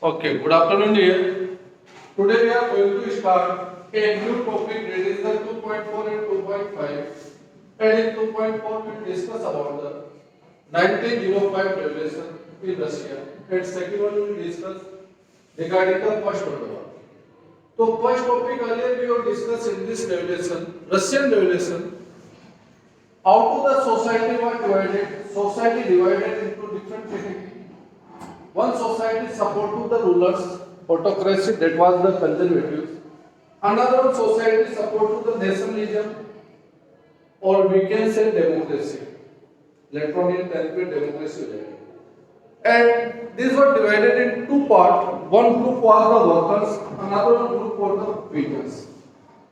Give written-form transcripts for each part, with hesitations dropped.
Okay, good afternoon, dear. Today we are going to start a new topic that is the 2.4 and 2.5. And in 2.4 we will discuss about the 1905 revolution in Russia. And second one we will discuss regarding the First World War. So first topic earlier we have discussed in this revolution, Russian revolution. How to the society was divided? Society divided into different categories. One society support to the rulers, autocracy, that was the conservatives. Another one society support to the nationalism, or we can say democracy. Later on in 10th grade democracy हो जाएगी. And these were divided in two parts. One group was the workers, another one group was the peasants.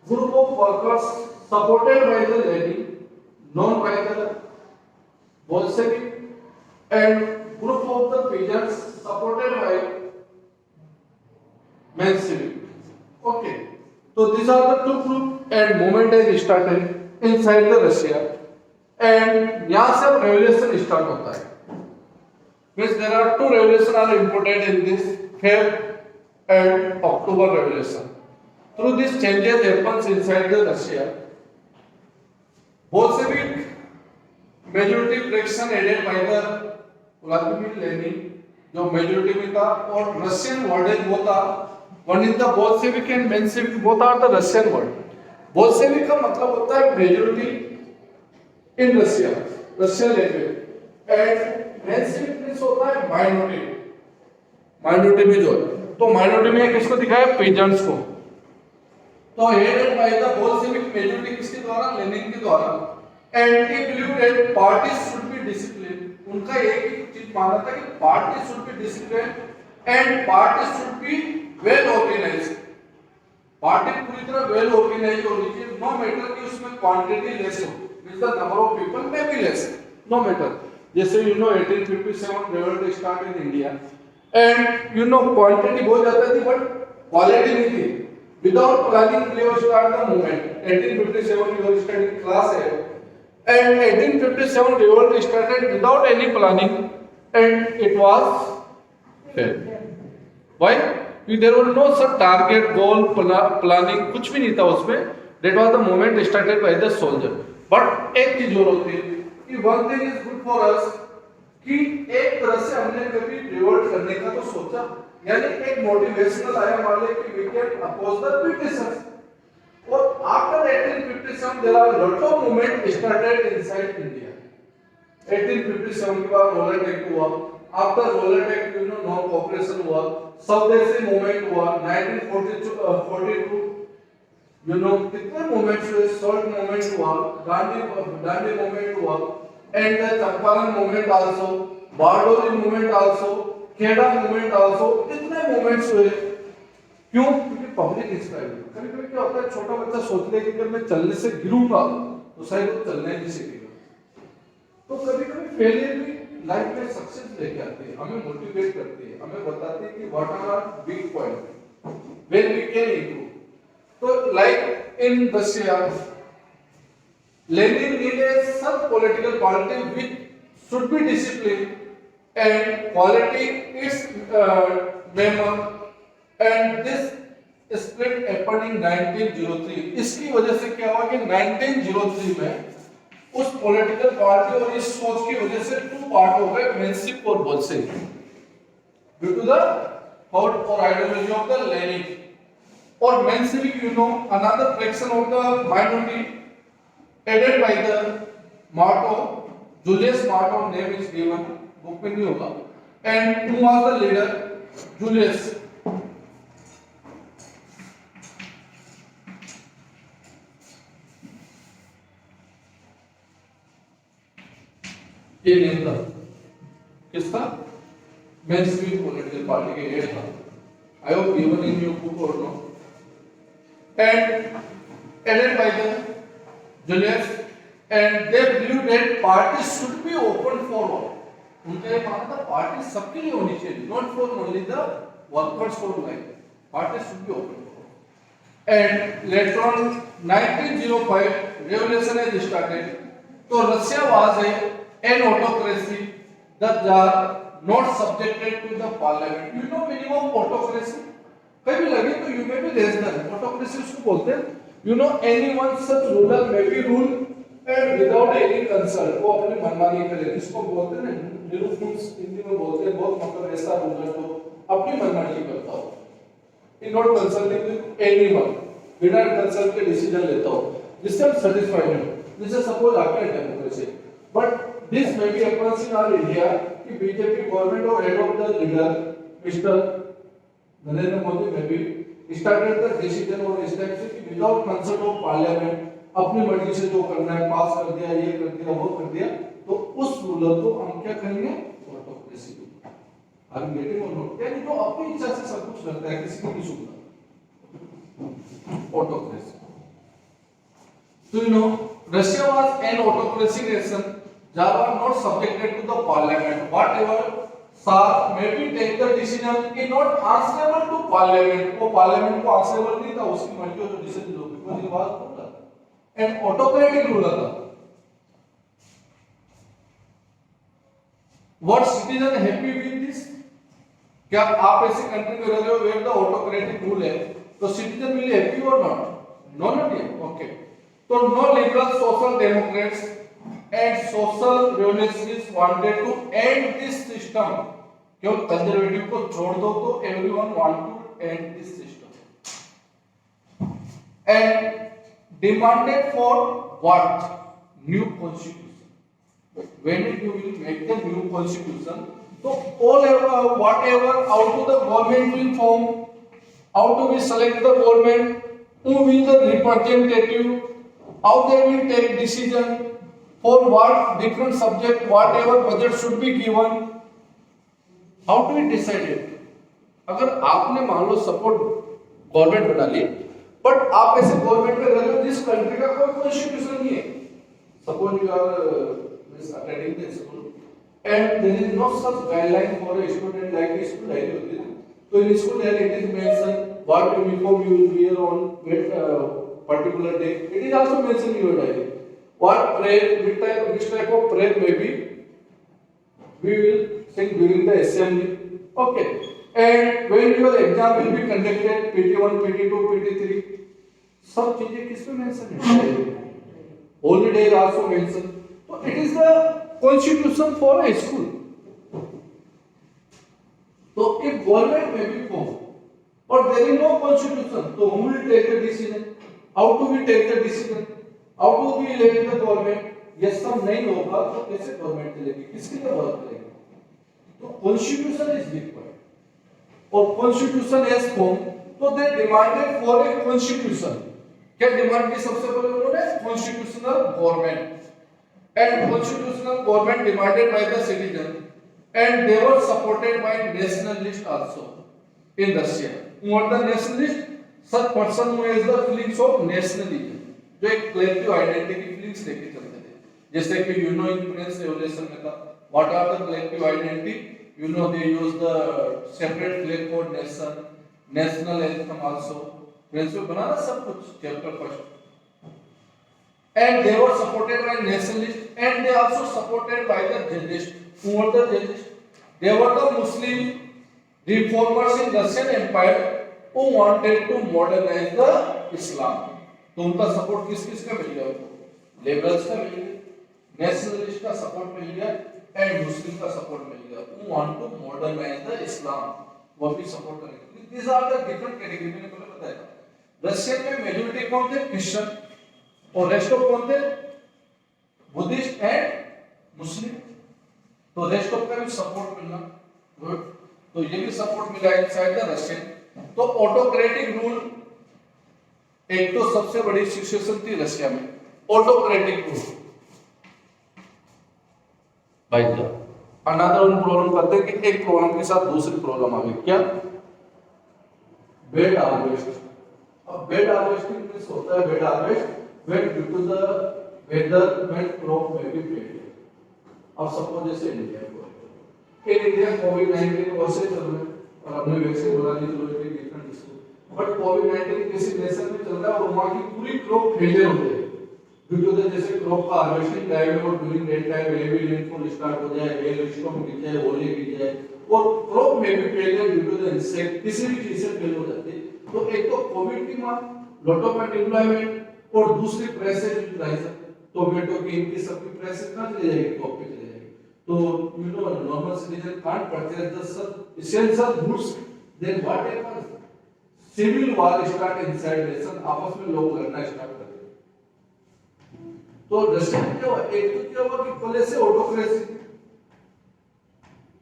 Group of workers supported by the Lenin, known by the Bolshevik, and group of the peasants supported by Menshevik. Okay. So these are the two groups and movement has started inside the Russia. And यहाँ से अब revolution start होता है. Means there are two revolutions are important in this Feb and October revolution. Through these changes happens inside the Russia. Bolshevik majority fraction headed by the Vladimir Lenin जो majority में था और Russian word वो था one is the Bolshevik and Menshevik both are the Russian word. Bolshevik का मतलब होता है majority in Russia Russian language and Menshevik means होता है माइनॉरिटी. माइनॉरिटी में जो है तो माइनॉरिटी में किसको दिखाया पेजेंट्स को. तो headed by the Bolshevik majority किसके द्वारा लेनिन के द्वारा. And he believe that parties should be discipline. उनका एक ही चीज मानना था कि party should be discipline and party should be well organized. Party पूरी तरह वेल ऑर्गेनाइज्ड होनी चाहिए. नो मैटर कि उसमें क्वांटिटी लेस हो, means the number of people may be less, no matter. जैसे you know 1857 revolt start in India and you know quantity बहुत ज्यादा थी बट क्वालिटी नहीं थी. Without planning we have start the movement. 1857 we have studied class है. And 1857 revolt started without any planning and it was failed. Why? There was no such target, goal, planning, कुछ भी नहीं था उसमें. That was the moment started by the soldier. But एक चीज और होती है कि one thing is good for us कि एक तरह से हमने कभी revolt करने का तो सोचा, यानी एक motivational आया हमारे लिए कि we can oppose the Britishers. और after 1857 there are lot of movement started inside India. 1857 के बाद रोलेट एक्ट हुआ. After Rowlatt Act you know non cooperation हुआ. स्वदेशी मूवमेंट हुआ. 1942 यू नो कितने मूवमेंट्स हुए. सॉल्ट मूवमेंट हुआ. दांडी मूवमेंट हुआ. And the Champaran movement also. Bardoli movement also. Kheda movement also. कितने मूवमेंट्स हुए. क्यों? क्योंकि पब्लिक इंस्पायर हुई. कभी-कभी क्या होता है छोटा बच्चा सोचता है कि अगर मैं चलने से गिरूंगा तो शायद वो चलने नहीं सीखेगा. तो कभी-कभी फेलियर भी लाइफ में सक्सेस लेके आती है, हमें मोटिवेट करती है, हमें बताती है कि what are our weak point where we can improve. तो like in Russia Lenin needed such political party which should be discipline and quality its member. And this split happened in 1903. इसकी वजह से क्या हुआ कि 1903 में उस पॉलिटिकल पार्टी और इस सोच की वजह से टू पार्ट हो गए, मेंशेविक और Bolshevik, due to the thought और आइडियोलॉजी ऑफ द लेनिन. और Menshevik you know another fraction of the minority headed by the Marto, Julius Marto name is given, book में नहीं होगा. And who was the leader? Julius. ये name था किसका? Menshevik political party के head था. I hope given in your book और no. And headed by the Julius and they believed that party should be open for all. उनका ये मानना था पार्टी सबके लिए होनी चाहिए, not for only the workers for life. Party should be open for all. And later on 1905 revolution has started. तो Russia was an autocracy. The Tsar not subjected to the parliament. You know minimum autocracy. कभी लगे तो you may be less than autocracy उसको बोलते हैं. You know anyone such ruler may be rule and without any consult. वो अपनी मनमानी करे. इसको बोलते हैं निरुपंस हिंदी में बोलते हैं. बहुत मतलब ऐसा ruler तो अपनी मनमानी करता हो. In not consulting with anyone. बिना कंसल्ट के डिसीजन लेता हो. जिससे हम satisfied हैं. जैसे सपोज आपका democracy. But this may be happens in our India कि बीजेपी गवर्नमेंट और head of the leader mister Narendra Modi में भी स्टार्टेड द डिसीजन और इस टाइप से कि विदाउट कंसल्ट ऑफ पार्लियामेंट अपनी मर्जी से जो करना है पास कर दिया, ये कर दिया, वो कर दिया, तो उस रूलर को हम क्या कहेंगे? ऑटोक्रेसी. आर यू गेटिंग और नॉट? यानी जो अपनी इच्छा से सब कुछ करता है, किसी की नहीं सुनता. Autocracy. So you know, Russia was an autocracy nation that was not subjected to the parliament. Whatever Tsar maybe take the decision, he not answerable to parliament. वो parliament को answerable नहीं था, उसकी मर्जी जो decision low, because he was ruler. And autocratic ruler था. What citizen happy with this? क्या आप ऐसी कंट्री में रह रहे हो where the autocratic rule है? तो citizen will happy or not? No, not yet. Okay. So no liberal social democrats and social revolutionists wanted to end this system. क्यों कंजर्वेटिव को छोड़ दो तो everyone want to end this system. And demanded for what? New constitution. When you will make the new constitution, so all whatever out of the government will form. How do we select the government? Who will the representative? How they will take decision for what different subject, whatever budget should be given? How do we decide it? अगर आपने मान लो support government बना ली, but आप ऐसे government में रह रहे हो जिस कंट्री का कोई कॉन्स्टिट्यूशन नहीं है. Suppose you are attending the school and there is no such guideline for a student like a school like this. So in school there it is mentioned what uniform you will wear on particular day. It is also mentioned in your diary. What prayer, which type of prayer may be, we will sing during the assembly. Okay. And when your exam will be conducted, PT1, PT2, PT3, सब चीजें किसमें mentioned है? Holiday is also mentioned. So it is the constitution for a school. So if government may be formed, but there is no constitution, so who will take the decision? How do we take the decision? How do we elect the government? ये सब नहीं होगा तो कैसे government चलेगी? किसके लिए work करेगी? तो constitution is required. और constitution is formed, तो they demanded for a constitution. क्या डिमांड की सबसे पहले उन्होंने constitutional government. And constitutional government demanded by the citizen, and they were supported by nationalists also in Russia. Who are the nationalists? Such person who has the feelings of nationalism, जो एक collective identity की feelings लेके चलते थे. जैसे कि you know in French Revolution में था, what are the collective identity? You know they use the separate flag for nation, national anthem also. French में बना ना सब कुछ chapter first. And they were supported by nationalists, and they also supported by the judges. Who were the judges? They were the Muslim reformers in Russian Empire who wanted to modernize the Islam. तो उनका support किस किस का मिल गया उनको? Liberals का मिल गया, nationalist का सपोर्ट मिल गया, एंड मुस्लिम का सपोर्ट मिल गया. Who want to modernize the Islam? वो भी सपोर्ट करेंगे. These are the different category. मैंने पहले बताया. रशियन में मेजॉरिटी कौन थे? क्रिश्चियन. और रेस्ट ऑफ कौन थे? Buddhist and Muslim. तो रेस्ट ऑफ का भी सपोर्ट मिलना. गुड. तो ये भी सपोर्ट मिला इनसाइड द रशियन. तो ऑटोक्रेटिक रूल एक तो सबसे बड़ी सिचुएशन थी रशिया में, ऑटोक्रेटिक रूल. भाई अनदर प्रॉब्लम करते हैं कि एक प्रॉब्लम के साथ दूसरी प्रॉब्लम आ गई. क्या? Bed harvest. अब बेड हार्वेस्टिंग मींस होता है bed harvest when due to the weather when crop may be failed. अब सपोज जैसे इंडिया को इन इंडिया कोविड-19 वैसे चल रहा है और हमने वैक्सीन बना ली तो लोग डिफरेंट इसको, बट कोविड-19 किसी नेशन में चल रहा है और वहां की पूरी क्रॉप फेलियर हो गई. ड्यू टू द जैसे क्रॉप का हार्वेस्टिंग टाइम और during that time heavy rainfall start हो जाए, हेल स्टॉर्म गिर जाए, ओले गिर जाए और क्रॉप में भी failure due to the insect किसी भी चीज से फेल हो जाती है। तो एक तो कोविड की मार, लॉट ऑफ अनएम्प्लॉयमेंट और दूसरी प्राइसेस राइज अप, टोमेटो की इनकी सबकी प्राइसेस कहां चली जाएगी, टॉप पे चली जाएगी। तो you know normal citizen can't purchase the सब essential goods, then what happens, civil war start inside nation, आपस में लोग लड़ना स्टार्ट कर देते। तो रशिया में क्या हुआ, एक तो क्या हुआ कि पहले से autocracy,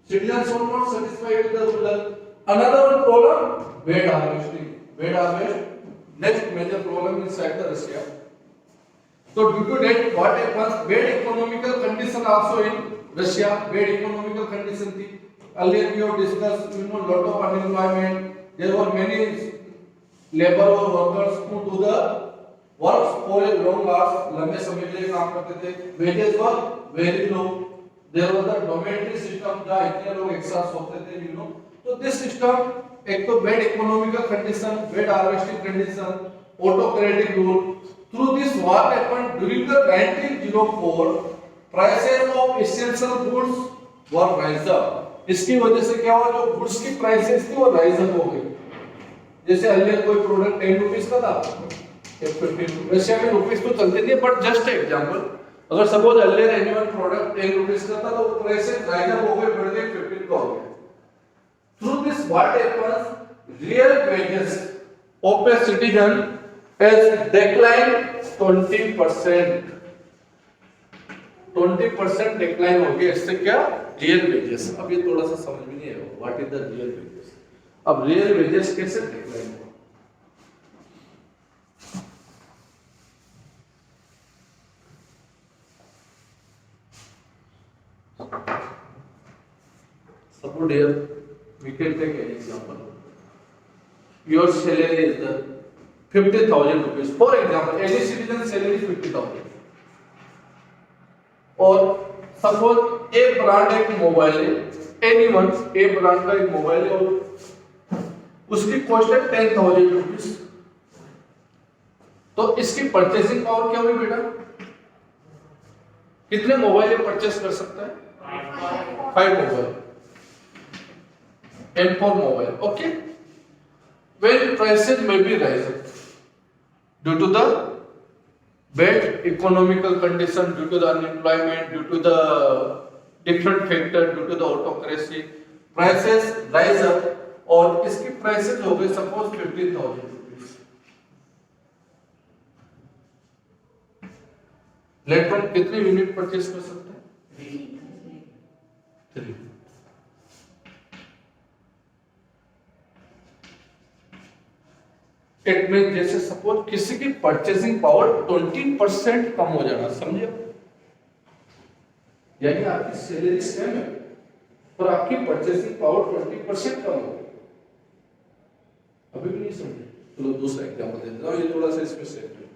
citizens were not satisfied with the ruler. Another one problem, bad harvesting. Bad harvest, next major problem inside the Russia. So due to that, what happens? Bad economical condition also in Russia. Bad economical condition थी. Earlier we have discussed, you know, lot of unemployment. There were many labor or workers who do the works for a long hours. लंबे समय के लिए काम करते थे. Wages were very low. There was the dormitory system जहाँ इतने लोग एक साथ सोते थे, you know. तो this system एक तो bad economical condition, bad harvesting condition, autocratic rule. Through this what happened during the 1904, prices of essential goods were rise up. इसकी वजह से क्या हुआ, जो goods की prices थी वो rise up हो गई। जैसे अल्ले कोई प्रोडक्ट 10 रुपीस का था, 15 रशिया में रुपीस तो चलते नहीं, बट जस्ट एग्जांपल, अगर सपोज अल्ले एनीवन प्रोडक्ट 10 रुपीस का था तो प्राइसेस राइज अप हो गए, बढ़ गए 15 का हो गया। Through this what happens, real wages of a citizen has decline 20%। 20% decline हो गया, इससे क्या, रियल वेजेस। अब ये थोड़ा सा समझ में नहीं आया what is the real wages. अब रियल वेजेस कैसे डिक्लाइन हो, suppose here we can take an example. Your salary is the 50,000 rupees. For example, any citizen salary 50,000. और suppose एक ब्रांड एक मोबाइल है, anyone एक ब्रांड का एक मोबाइल है और उसकी कॉस्ट है 10,000 रुपीज। तो इसकी परचेसिंग पावर क्या हुई बेटा, कितने मोबाइल परचेस कर सकता है, 5 mobile, M4 mobile, okay? When prices may be rising due to the bad economical condition, due to the unemployment, due to the different factor, due to the autocracy, prices rise up और इसकी prices हो गई suppose 15,000 rupees. Electron कितने unit purchase कर सकता है, 3। It mean जैसे suppose किसी की परचेसिंग पावर 20% कम हो जाना, समझे, यानी आपकी सैलरी सेम है पर आपकी परचेसिंग पावर 20% कम हो, अभी भी नहीं समझे। चलो दूसरा एग्जांपल देता हूं, ये थोड़ा सा इसमें सेट है।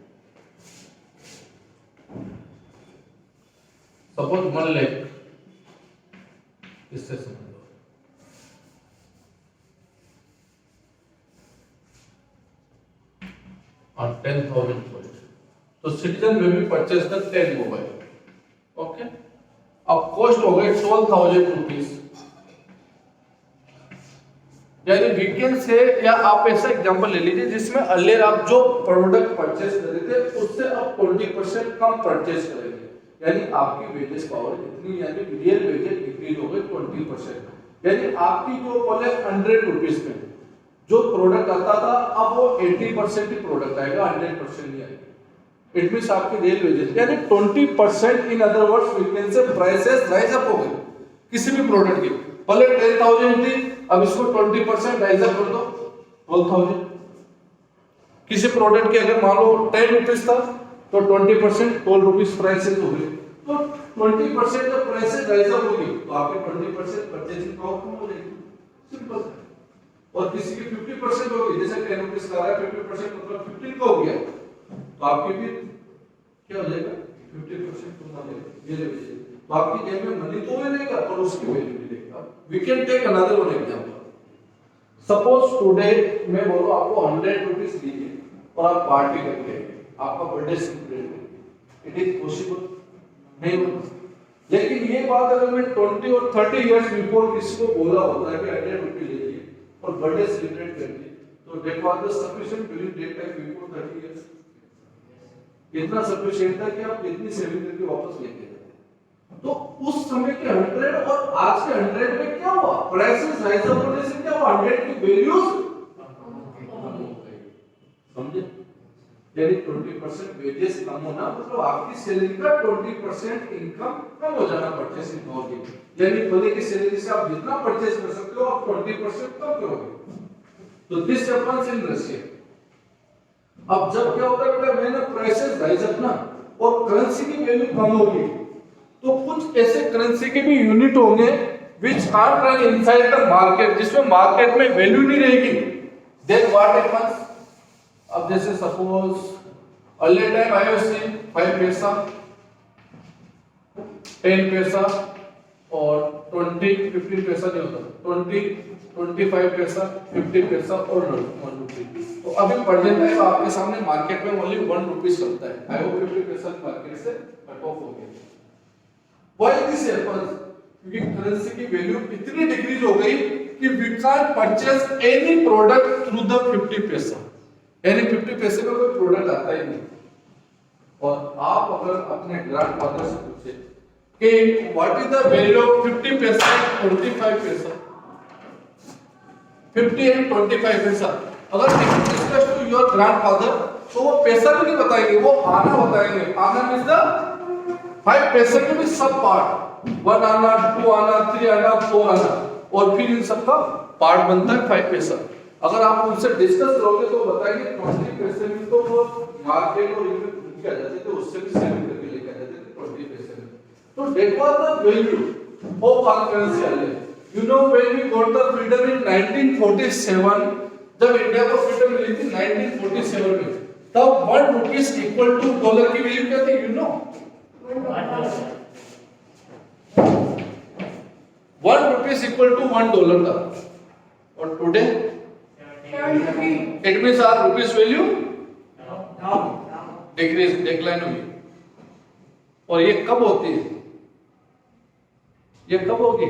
सपोज 1 लाख, इससे समझ लो, और 10,000 मोबाइल, तो सिटीजन में भी परचेज द 10 मोबाइल, ओके। अब कॉस्ट हो गई 12,000 रुपीज, यानी वीकेंड से, या आप ऐसा एग्जांपल ले लीजिए जिसमें अर्लियर आप जो प्रोडक्ट परचेज कर रहे थे उससे आप 20% कम परचेज करेंगे, यानी आपकी वेजेस पावर इतनी, यानी रियल वेजेस डिक्रीज हो गई 20%, यानी आपकी जो पहले 100 रुपीज में जो प्रोडक्ट आता था अब वो 80% ही प्रोडक्ट आएगा, 100% नहीं आएगा। इट मींस आपकी रियल वेजेस यानी 20%, in other words we can say prices rise up हो गए किसी भी प्रोडक्ट की, पहले 10,000 थी अब इसको 20% राइज अप कर दो 12,000। किसी प्रोडक्ट के अगर मान लो 10 रुपीस था तो 20% 12 रुपीस प्राइसेस हो गए, तो 20% जब प्राइसेस राइज अप होगी तो आपकी 20% परचेजिंग पावर कम हो जाएगी, सिंपल। और किसी की 50% होगी, जैसे 10 रुपीस का है 50% मतलब 15 का हो गया, तो आपकी भी क्या हो जाएगा 50% कम हो जाएगा, ये ले लीजिए। तो आपकी जेब में मनी तो रहेगा पर उसकी वैल्यू नहीं रहेगा। We can take another one example, suppose today मैं बोलूं आपको 100 रुपीस दीजिए और आप पार्टी करते हैं, आपका बर्थडे सेलिब्रेट है, इट इज पॉसिबल नहीं होता। लेकिन ये बात अगर मैं 20 और 30 इयर्स बिफोर किसी को बोला होता है कि 100 रुपये ले लीजिए और बर्थडे सेलिब्रेट कर लीजिए, तो that was the sufficient during that time before 30 years. इतना सफिशिएंट था कि आप कितनी सेविंग करके वापस लेके जाते। तो उस समय के 100 और आज के 100 में क्या हुआ, प्राइसेस राइज अप होने से क्या हुआ, 100 की वैल्यूज कम हो गई, समझे? यानी 20% वेजेस कम होना मतलब आपकी सैलरी का 20% इनकम कम हो जाना परचेसिंग पावर की। यानी भले की सैलरी से आप जितना परचेस कर सकते हो आप 20% कम करोगे। तो दिस हैपेंस इन रशिया। अब जब क्या होता है मैंने प्राइसेस राइज अप ना और करेंसी की वैल्यू कम होगी, तो कुछ ऐसे करेंसी के भी यूनिट होंगे which are run inside the market, जिसमें मार्केट में वैल्यू नहीं रहेगी। देन व्हाट हैपेंस, अब जैसे सपोज अर्ली टाइम आईओसी 5 पैसा 10 पैसा और 20 15 पैसा नहीं होता, 20 25 पैसा 50 पैसा और 1 रुपये। तो अभी प्रेजेंट टाइम आपके सामने मार्केट में ओनली 1 रुपीस चलता है। आई होप 50 पैसा मार्केट से कट ऑफ हो गया। व्हाई दिस हैपेंस, क्योंकि करेंसी की वैल्यू इतनी डिक्रीज हो गई कि we can't purchase any product through the 50 paisa, यानी 50 पैसे में कोई प्रोडक्ट आता ही नहीं। और आप अगर अपने ग्रैंडफादर से पूछे कि what is the value of 50 पैसा 25 पैसा 50 एंड 25 पैसा, अगर डिस्कस टू योर ग्रैंडफादर तो वो पैसा भी नहीं बताएंगे, वो आना बताएंगे। आना मींस द 5 पैसे के भी सब पार्ट, 1 आना 2 आना 3 आना 4 आना, और फिर इन सब का पार्ट बनता है 5 पैसा। अगर आप उनसे डिस्कस करोगे तो बताएंगे 20 पैसे में तो वो मार्केट और इनमें क्या जाते थे, उससे भी सेविंग करके लेके आ जाते थे 20 पैसे में। तो that was the value of our currency earlier. You know when we got the freedom in 1947, जब इंडिया को फ्रीडम मिली थी 1947 में, तब 1 रुपीस इक्वल टू डॉलर की वैल्यू क्या थी, you know? 1 rupees equal to 1 dollar था। और today it means our rupees value decrease, decline हुई। और ये कब होती है, ये कब होगी?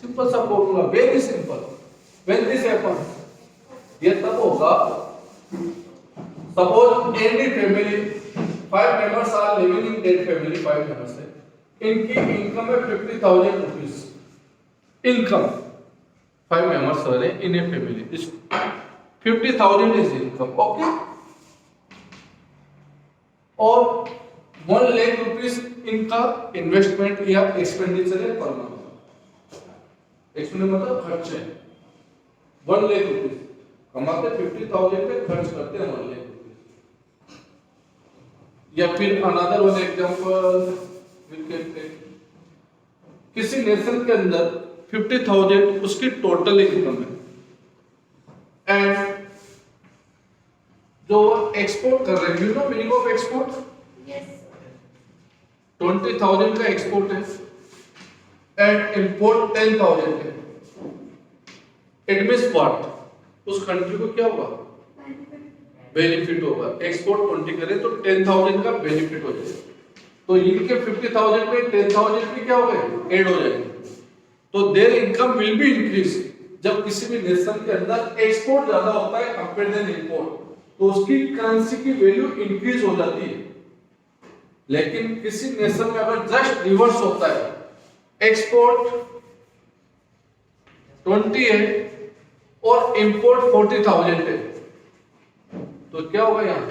सिंपल सा formula, very simple. When this happens, ये तब होगा suppose any family 5 members are living in that family, 5 members है, इनकी इनकम है 50,000 rupees income, 5 members are in a family, this 50,000 is income, okay? और 1 लाख रुपीस इनका इन्वेस्टमेंट या एक्सपेंडिचर है पर मंथ। एक्सपेंडिचर मतलब खर्च है 1 लाख रुपीस, कमाते 50,000 पे खर्च करते हैं 1 लाख रुपीस। या फिर another one example we can take, किसी नेशन के अंदर 50,000 उसकी टोटल इनकम है एंड जो एक्सपोर्ट कर रहे हैं, you know meaning of export, 20,000 का एक्सपोर्ट है एंड इंपोर्ट 10,000 है। इट मींस व्हाट, उस कंट्री को क्या होगा, बेनिफिट होगा। एक्सपोर्ट 20 करे तो 10,000 का बेनिफिट हो जाएगा। तो इनके 50,000 में 10,000 भी क्या हो गए, ऐड हो जाएंगे। तो there income will be increase. जब किसी भी नेशन के अंदर एक्सपोर्ट ज्यादा होता है कंपेयर देन इंपोर्ट, तो उसकी करेंसी की वैल्यू इंक्रीज हो जाती है। लेकिन किसी नेशन में अगर जस्ट रिवर्स होता है, एक्सपोर्ट 20 है और इंपोर्ट 40,000 है, तो क्या होगा यहाँ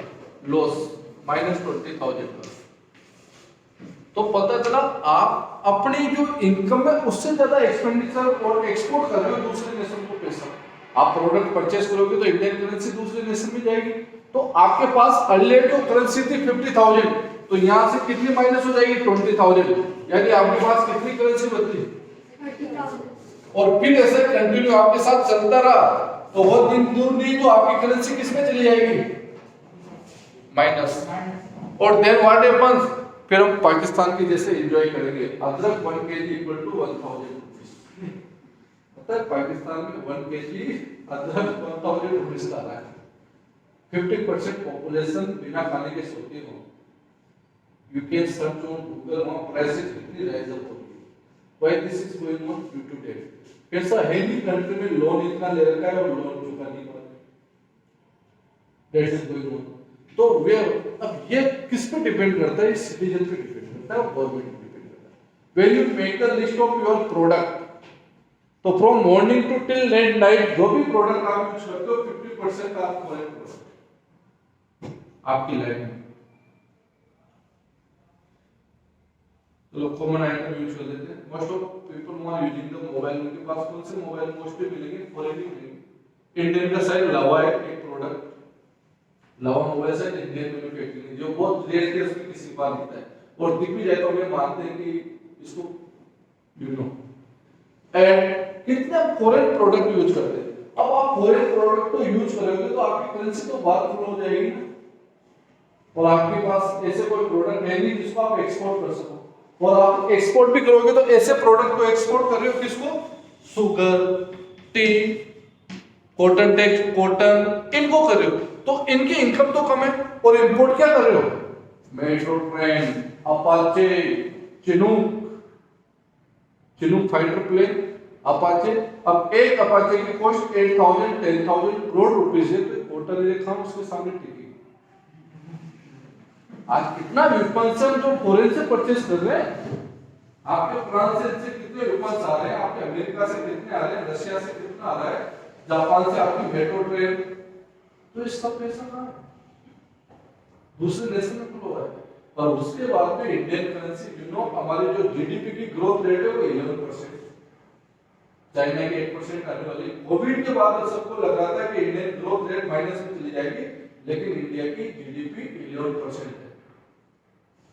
लॉस, -20,000 का। तो पता चला आप अपनी जो इनकम है उससे ज्यादा एक्सपेंडिचर और एक्सपोर्ट कर रहे हो दूसरे नेशन को पैसा। आप प्रोडक्ट परचेस करोगे तो इंडियन करेंसी दूसरे नेशन में जाएगी, तो आपके पास अर्लियर जो करेंसी थी 50,000, तो यहाँ से कितनी माइनस हो जाएगी 20,000, यानी आपके पास कितनी करेंसी बची 30,000। और फिर ऐसे कंटिन्यू आपके साथ चलता रहा तो बहुत दिन दूर नहीं तो आपकी करेंसी किसमें चली जाएगी, माइनस। और देन व्हाट हैपेंस, फिर हम पाकिस्तान की जैसे एंजॉय करेंगे। अदरक 1 kg इक्वल टू 1,000 रुपीस। पता है पाकिस्तान में 1 kg अदरक 1,000 रुपीस का रहा है। 50% पॉपुलेशन बिना खाने के सोती हो। You can search on Google वहाँ prices कितनी rise up हो रही है. Why this is going on due to debt. कैसा है नहीं कंट्री में लोन इतना ले रखा है और लोन चुका नहीं पा रहे. That is going on. तो वे अब ये किस पे डिपेंड करता है? सिटीजन पे डिपेंड करता है, गवर्नमेंट पे डिपेंड करता है. When you make the list of your product, तो from morning to till night जो भी प्रोडक्ट आप यूज करते हो 50% आप फॉरेन प्रोडक्ट आपकी लाइफ में. तो लोग कॉमन आइटम यूज कर लेते हैं. Most of people one using the mobile. उनके पास कौन से मोबाइल मोस्टली मिलेंगे? फॉरेन ही मिलेंगे. इंडियन का साइड लावा है एक प्रोडक्ट. लावा मोबाइल साइड इंडियन मैन्युफैक्चरिंग है जो बहुत रेयर केस में किसी बार मिलता है और दिख भी जाए तो हमें मानते हैं कि इसको यू नो. एंड कितने फॉरेन प्रोडक्ट यूज करते हैं. अब आप फॉरेन प्रोडक्ट तो यूज करोगे तो आपकी करेंसी तो बाहर फ्लो हो जाएगी ना. और आपके पास ऐसे कोई प्रोडक्ट है नहीं जिसको आप एक्सपोर्ट कर सको. और आप एक्सपोर्ट भी करोगे तो ऐसे प्रोडक्ट को एक्सपोर्ट कर रहे हो किसको? शुगर, टी, कॉटन टेक्स, कॉटन, इनको कर रहे हो तो इनकी इनकम तो कम है. और इंपोर्ट क्या कर रहे हो? Metro train, Apache, Chinook fighter plane, Apache. अब एक अपाचे की कॉस्ट 8,000 10,000 करोड़ रुपीस है. तो टोटल एक हम उसके सामने टिकी. आज कितना वेपन्स है जो फॉरेन से परचेज कर रहे हैं. आपके फ्रांस से कितने वेपन्स आ रहे हैं, आपके अमेरिका से कितने आ रहे हैं, रशिया से कितना आ रहा है, जापान से आपकी मेट्रो ट्रेन. तो इसका पैसा कहां है? दूसरे देश में फ्लो है. और उसके बाद में इंडियन करेंसी यू नो हमारी जो जीडीपी की ग्रोथ रेट है वो 11%. चाइना की 8% आने वाली. कोविड के बाद सबको लग रहा था कि इंडियन ग्रोथ रेट माइनस में चली जाएगी लेकिन इंडिया की जीडीपी 11% है.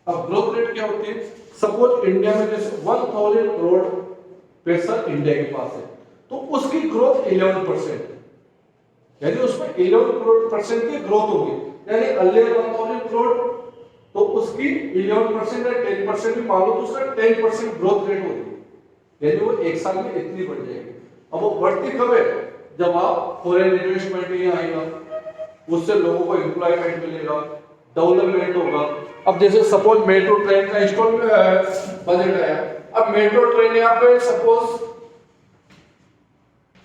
अब ग्रोथ रेट क्या होती है? सपोज इंडिया में जैसे 1000 करोड़ पैसा इंडिया के पास है तो उसकी ग्रोथ 11% यानी उसमें 11% की ग्रोथ होगी. यानी अर्लियर 1000 करोड़ तो उसकी 11% या 10% भी मान लो तो उसका 10% ग्रोथ रेट होगी. यानी वो एक साल में इतनी बढ़ जाएगी. अब वो बढ़ती कब है? जब आप फॉरेन इन्वेस्टमेंट यहाँ आएगा, उससे लोगों को एम्प्लॉयमेंट मिलेगा, डेवलपमेंट होगा. अब जैसे सपोज मेट्रो ट्रेन का इंस्टॉल बजट आया. अब मेट्रो ट्रेन यहाँ पे सपोज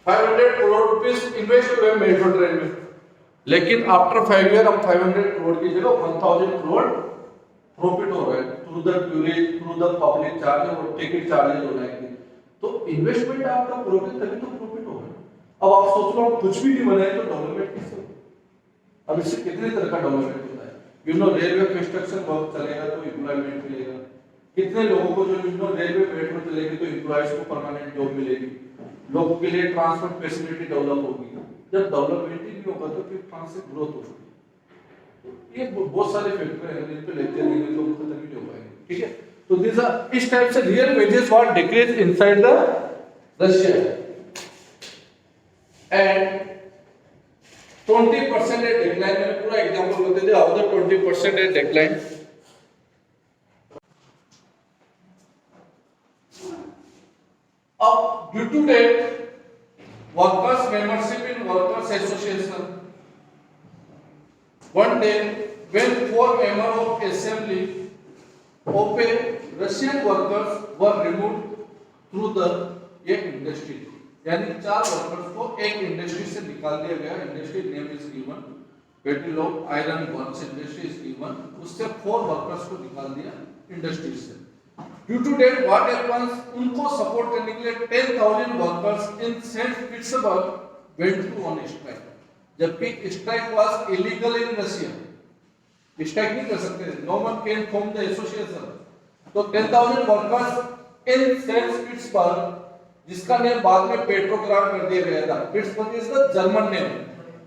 500 करोड़ रुपीस इन्वेस्ट हुए मेट्रो ट्रेन में. लेकिन आफ्टर 5 ईयर हम 500 करोड़ की जगह 1000 करोड़ प्रॉफिट हो रहा है through the tourist, through the public charge और टिकट चार्जेस हो रहे हैं. तो इन्वेस्टमेंट आपका प्रॉफिट तभी तो प्रॉफिट होगा. अब आप सोच लो कुछ भी नहीं बनाए तो डेवलपमेंट कैसे होगा? अब इससे कितने तरह का डेवलपमेंट होता है. You know railway construction work चलेगा तो एम्प्लॉयमेंट मिलेगा. कितने लोगों को जो यू नो रेलवे मेट्रो चलेगी तो एम्प्लॉयज को परमानेंट जॉब मिलेगी. लोगों के लिए ट्रांसपोर्ट फैसिलिटी डेवलप होगी. जब डेवलपमेंट ही नहीं होगा तो फिर कहां से ग्रोथ होगी? ये बहुत सारे फैक्टर हैं जिन पे लेक्चर देंगे तो खत्म ही नहीं हो पाएंगे. ठीक है. तो दिस आर इस टाइप से real wages were decrease inside the Russia and 20% है डेक्लाइन. मैंने पूरा एग्जांपल बता दिया हाउ द 20% है डेक्लाइन. अब due to that workers membership in workers association one day when 4 members of assembly of a Russian workers were removed through the एक industry. यानी 4 workers को एक इंडस्ट्री से निकाल दिया गया. Industry name is given petrol iron works industry is given. उससे 4 workers को निकाल दिया इंडस्ट्री से. Due to that what happens उनको सपोर्ट करने के लिए 10,000 workers in Saint Petersburg went to on strike. जबकि strike was illegal in Russia. Strike नहीं कर सकते. No one can form the association. तो 10,000 वर्कर्स इन सेंट पीटर्सबर्ग जिसका नेम बाद में पेट्रोग्राड कर दिया गया था. Petersburg is the German name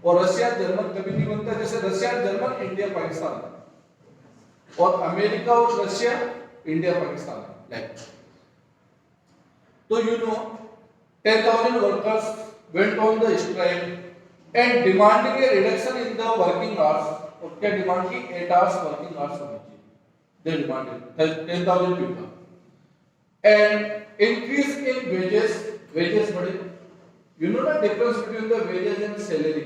और रशिया जर्मन कभी नहीं बनता. जैसे रशिया जर्मन, इंडिया पाकिस्तान और अमेरिका और रशिया इंडिया पाकिस्तान लाइक. तो you no 10,000 workers went on the strike and demanding a reduction in the working hours. और क्या डिमांड की? 8 hours working hours होनी चाहिए. They demanded 10,000 people and increase in wages. Wages बढ़े. You know the difference between the wages and salary?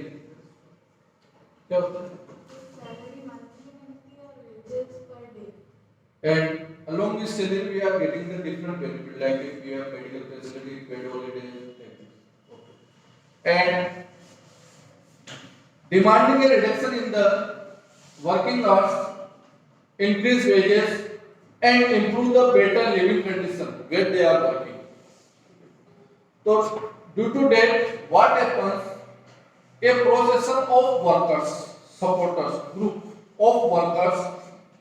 क्या होता है? Salary monthly मिलती है और wages per day. And along with salary, we are getting the different benefit like if we have medical facility, paid holidays, like this. Okay. And demanding a reduction in the working hours, increase wages, and improve the better living condition where they are working. So, due to that, what happens? A procession of workers, supporters, group of workers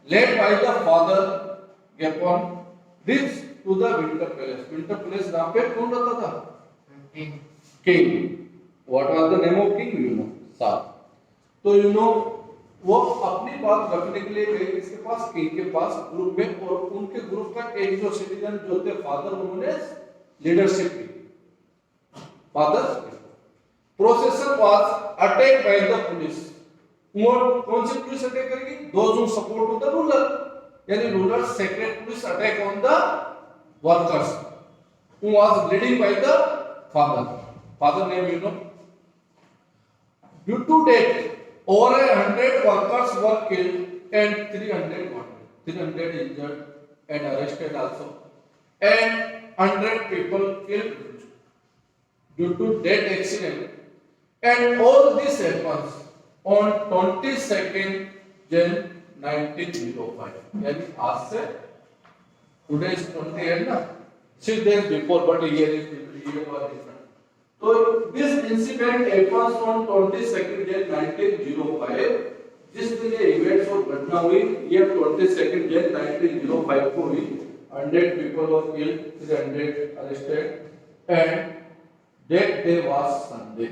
led by the father Gapon reached to the Winter Palace. Winter Palace नाम पे कौन रहता था? King. What was the name of king? You know, Sar. तो you know वो अपनी बात रखने के लिए गए इसके पास किंग के पास ग्रुप में और उनके ग्रुप का एक जो सिटीजन जो थे फादर उन्होंने लीडरशिप की father processor was attack by the police और कौन सी पुलिस अटैक करेगी those who support to the ruler यानी ruler secret police attack on the workers who was leading by the father name you know due to that over 100 workers were killed and 300 injured and arrested also and 100 people killed due to that accident and all this happens on 22nd Jan 1905 यानी आज से today is 28 ना 6 days before but year was different. So this incident happens on 22nd Jan 1905 जिस दिन ये events और घटना हुई ये 22nd Jan 1905 को हुई 100 people were killed 300 arrested and that day was Sunday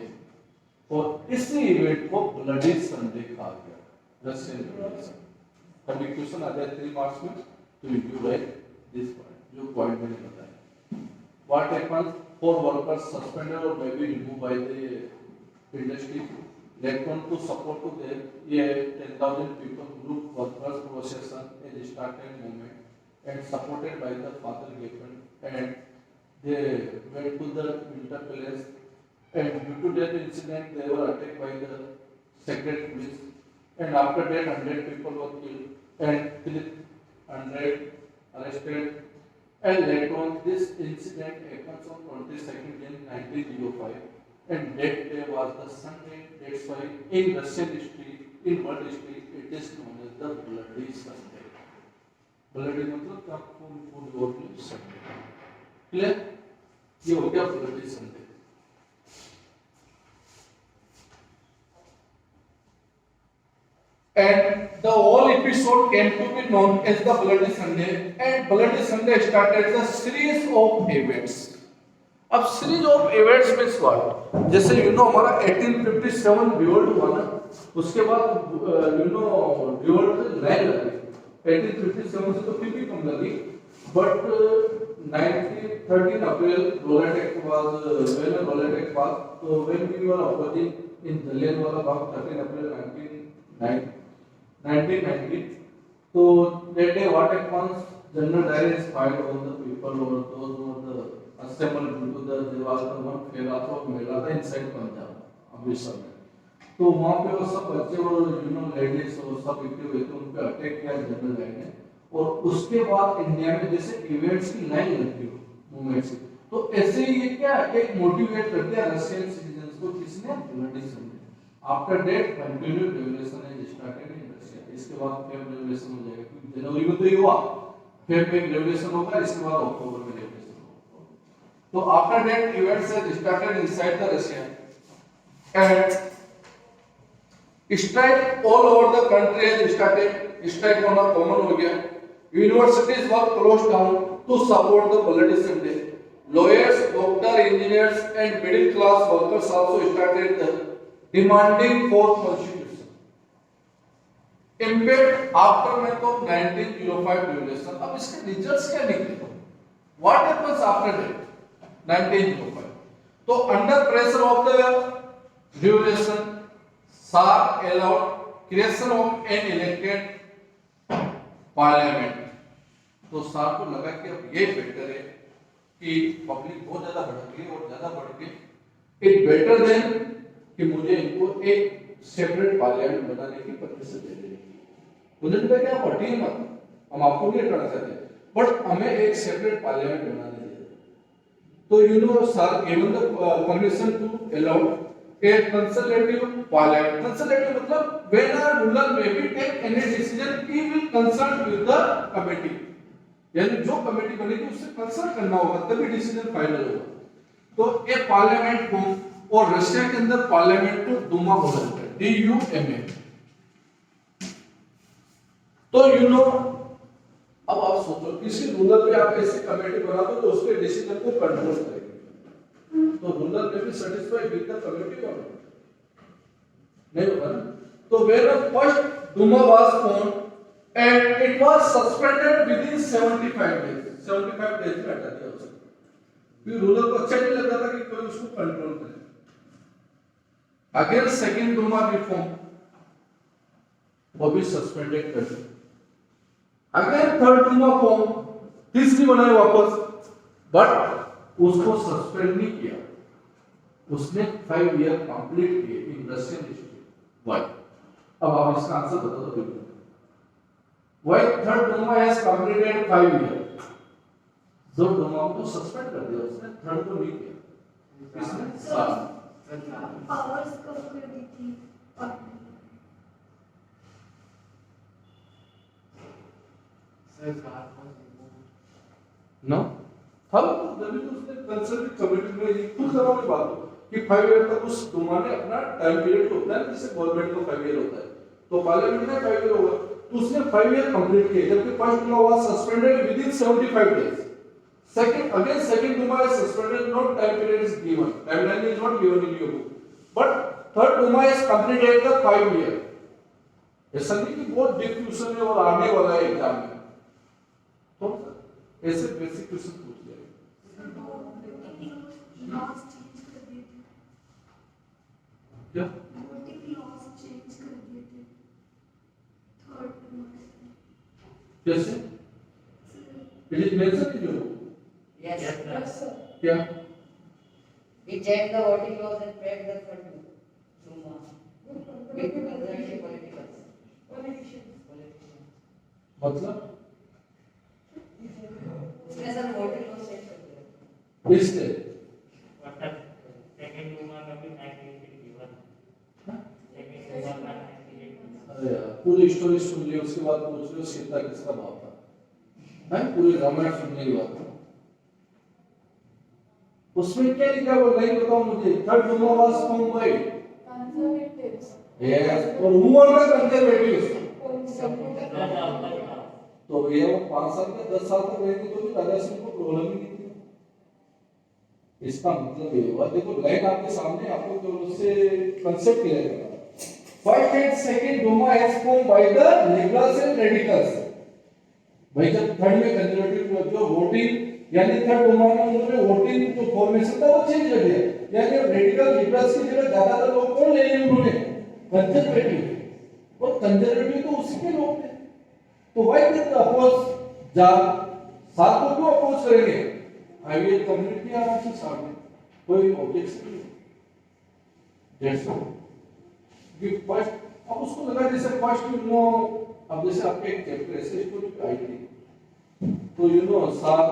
और इसी इवेंट को ब्लडी संडे कहा गया रशियन रिवॉल्यूशन अभी क्वेश्चन आ जाए 3 मार्क्स में तो यू राइट दिस पॉइंट जो पॉइंट मैंने बताया what happens for workers suspended or maybe removed by the industry led on to support to them ये 10,000 people group workers procession a started movement and supported by the father Gapon and they went to the Winter Palace and due to that incident they were attacked by the secret police and after that 100 people were killed and 300 arrested. And later on, this incident happens on 22nd Jan 1905, and that day was the Sunday. That's why in Russian history, in world history, it is known as the Bloody Sunday. Bloody मतलब क्या फूल और Sunday. Clear? ये हो गया Bloody Sunday. And the whole episode came to be known as the Bloody Sunday and Bloody Sunday started the series of events. अब series of events means what? जैसे you know हमारा 1857 revolt हुआ ना उसके बाद you know revolt नहीं लगी 1857 से तो फिर भी कम लगी but 1913 April Rowlatt Act was when Rowlatt Act was so when we were opposing in Jallianwala Bagh 13 April 1990 so that day what happens general diary is filed on the people or those who were the assembled due to the there was the one फेरा था मेला था inside Punjab Amritsar में तो वहाँ पे वो सब बच्चे और you know लेडीज और सब इकट्ठे हुए थे उन पे अटैक किया जनरल डायर ने और उसके बाद इंडिया में जैसे इवेंट्स की लाइन लगती हो मूवमेंट से तो ऐसे ही ये क्या एक मोटिवेट करते हैं रशियन सिटीजन्स को किसने bloody Sunday after that continued revolution is started in Russia इसके बाद फेब रेवोल्यूशन हो जाएगा क्योंकि जनवरी में तो ये हुआ फेब में रेवोल्यूशन होगा इसके बाद अक्टूबर में रेवोल्यूशन होगा तो after that events has started inside the Russia and strike all over the country has started strike होना कॉमन हो गया universities were close down to support the bloody Sunday lawyers doctor engineers and middle class workers also started the demanding for constitution impact aftermath of 1905 revolution अब इसके results क्या निकले what happens after that 1905 तो under pressure of the revolution Tsar allowed creation of an elected parliament तो सार को लगा कि अब ये बेटर है कि पब्लिक बहुत ज्यादा भड़क गई और ज्यादा बढ़ के इट बेटर देन कि मुझे इनको एक सेपरेट पार्लियामेंट बनाने की परमिशन दे देनी उन्होंने कहा क्या पटी मत हम आपको नहीं हटाना चाहते, बट हमें एक सेपरेट पार्लियामेंट बनाने दिया। तो you know sir given the permission to allow a consultative parliament. Consultative मतलब when a ruler may be take any decision he will consult with the committee, यानी जो कमेटी बनेगी उससे कंसल्ट करना होगा तभी डिसीजन फाइनल होगा। तो ये पार्लियामेंट को, और रशिया के अंदर पार्लियामेंट को डूमा बोला जाता है, DUMA। तो यू नो अब आप सोचो किसी रूलर पे आप ऐसी कमेटी बना दो तो उसके डिसीजन को कंट्रोल करेगी, तो रूलर में भी सेटिस्फाई विद द कमेटी और नहीं होगा ना। तो when the first Duma was formed and it was suspended with in 75 days, 75 days में हटा दिया उसको, क्योंकि रूलर को अच्छा नहीं लग रहा था कि कोई उसको कंट्रोल करे। अगेन सेकंड डूमा रिफॉर्म, वो भी सस्पेंडेड कर दिया। अगेन थर्ड डूमा फॉर्म, तीसरी बनाई वापस, बट उसको सस्पेंड नहीं किया, उसने 5 ईयर कंप्लीट किए इन रशियन हिस्ट्री। व्हाई? अब आप इसका आंसर बता दो। Why third Duma has completed 5 year? दो डूमा को सस्पेंड कर दिया उसने, थर्ड को नहीं किया। इसने पावर्स कब कर दी थी? ना हम जब भी उसने कंसल्ट कमेटी में ये खुद जवाब की बात हो कि 5 ईयर तक उस डूमा ने अपना टाइम पीरियड होता है, जैसे गवर्नमेंट का 5 ईयर होता है, तो पार्लियामेंट में 5 ईयर होगा, तो उसने 5 ईयर कंप्लीट किए, जबकि first Duma was suspended with in 75 days. Second Duma is suspended, no time period is given. Timeline is not given in your book. But third Duma is completed the 5 year. ऐसा नहीं कि बहुत dip question है और आने वाला है exam में, तो ऐसे बेसिक क्वेश्चन पूछ लिया। क्या? कैसे? It is mentioned in your book. Yes, sir. क्या? We check the voting laws and break the third Duma. With conservative politicians. मतलब? उसने सर voting laws check कर दिया। इससे? सेकंड डूमा का भी 1981 सेकंड डूमा का 1981। अरे यार पूरी स्टोरी सुन ली, उसके बाद पूछ लो सीता किसका बाप था, है पूरी रामायण सुनने की बात। उसमें क्या लिखा वो लाइन बताओ मुझे। Third Duma was formed by conservatives. Yes, और हु आर द कंजर्वेटिव्स? तो ये 5 साल के 10 साल तक रहेंगे तो भी राजा सिंह को प्रॉब्लम ही नहीं थी। इसका मतलब ये हुआ, देखो लाइन आपके सामने, आपको तो उससे कांसेप्ट क्लियर करना। First and second Duma has formed by the liberals and radicals. भाई जब थर्ड में कंजर्वेटिव जो वोटिंग, यानी थर्ड डूमा में उन्होंने वोटिंग जो फॉर्मेशन था वो चेंज कर दिया, यानी रेडिकल लिबरल्स की जगह ज्यादातर लोग कौन ले लिए उन्होंने? कंजर्वेटिव। और कंजर्वेटिव तो उसी के लोग थे, तो व्हाई डिड अपोज जा साथ को क्यों अपोज करेंगे? आईवीए कंप्लीट किया आपके सामने, कोई ऑब्जेक्शन नहीं। That's all. कि फर्स्ट अब उसको लगा जैसे फर्स्ट यू नो, अब जैसे आपके एक चैप्टर ऐसे स्टोरी आई थी, तो यू नो साथ